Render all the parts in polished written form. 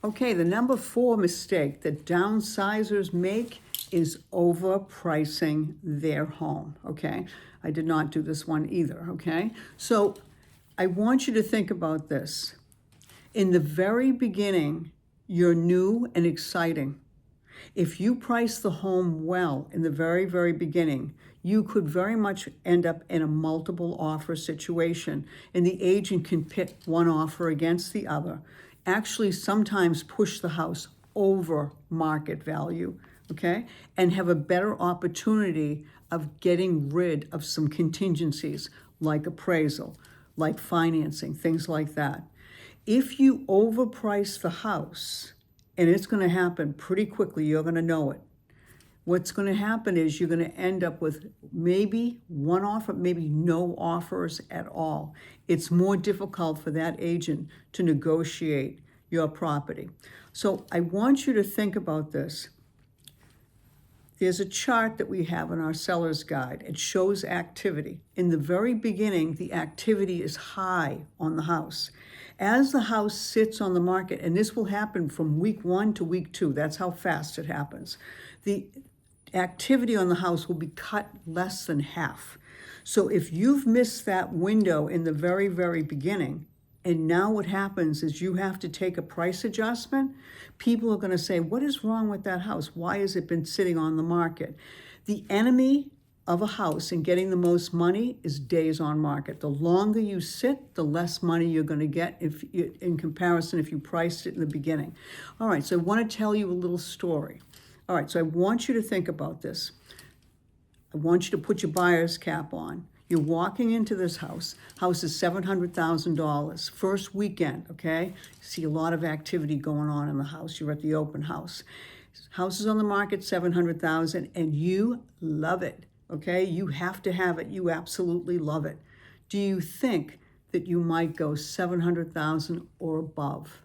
Okay, the number 4 mistake that downsizers make is overpricing their home, okay? I did not do this one either, okay? So I want you to think about this. In the very beginning, you're new and exciting. If you price the home well in the very, very beginning, you could very much end up in a multiple offer situation, and the agent can pit one offer against the other, actually sometimes push the house over market value, okay, and have a better opportunity of getting rid of some contingencies like appraisal, like financing, things like that. If you overprice the house, and it's going to happen pretty quickly, you're going to know it. What's going to happen is you're going to end up with maybe one offer, maybe no offers at all. It's more difficult for that agent to negotiate your property. So I want you to think about this. There's a chart that we have in our seller's guide. It shows activity. In the very beginning, the activity is high on the house. As the house sits on the market, and this will happen from week 1 to week 2, that's how fast it happens, the activity on the house will be cut less than half. So if you've missed that window in the very, very beginning, and now what happens is you have to take a price adjustment, people are going to say, what is wrong with that house? Why has it been sitting on the market? The enemy of a house and getting the most money is days on market. The longer you sit, the less money you're going to get in comparison if you priced it in the beginning. All right, so I want to tell you a little story. All right, so I want you to think about this. I want you to put your buyer's cap on. You're walking into this house. House is $700,000. First weekend, okay? You see a lot of activity going on in the house. You're at the open house. House is on the market, $700,000, and you love it, okay? You have to have it. You absolutely love it. Do you think that you might go $700,000 or above?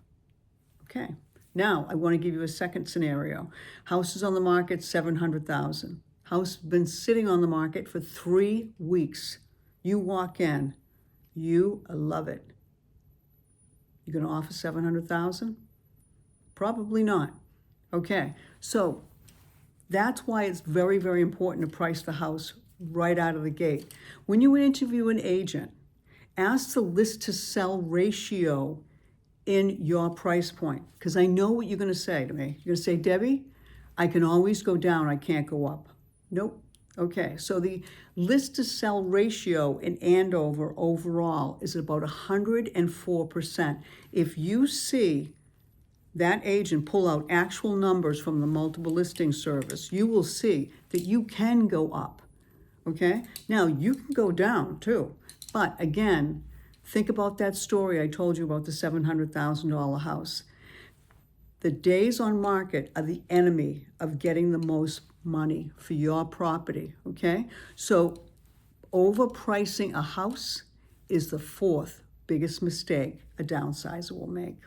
Okay. Now, I want to give you a second scenario. House is on the market, $700,000. House has been sitting on the market for 3 weeks. You walk in, you love it. You're going to offer $700,000? Probably not. Okay, so that's why it's very, very important to price the house right out of the gate. When you interview an agent, ask the list to sell ratio in your price point, because I know what you're going to say to me. You're going to say, Debbie, I can always go down, I can't go up. Nope. Okay, so the list to sell ratio in Andover overall is about 104%. If you see that agent pull out actual numbers from the multiple listing service, you will see that you can go up. Okay, now you can go down too, but again, think about that story I told you about the $700,000 house. The days on market are the enemy of getting the most money for your property, okay? So overpricing a house is the 4th biggest mistake a downsizer will make.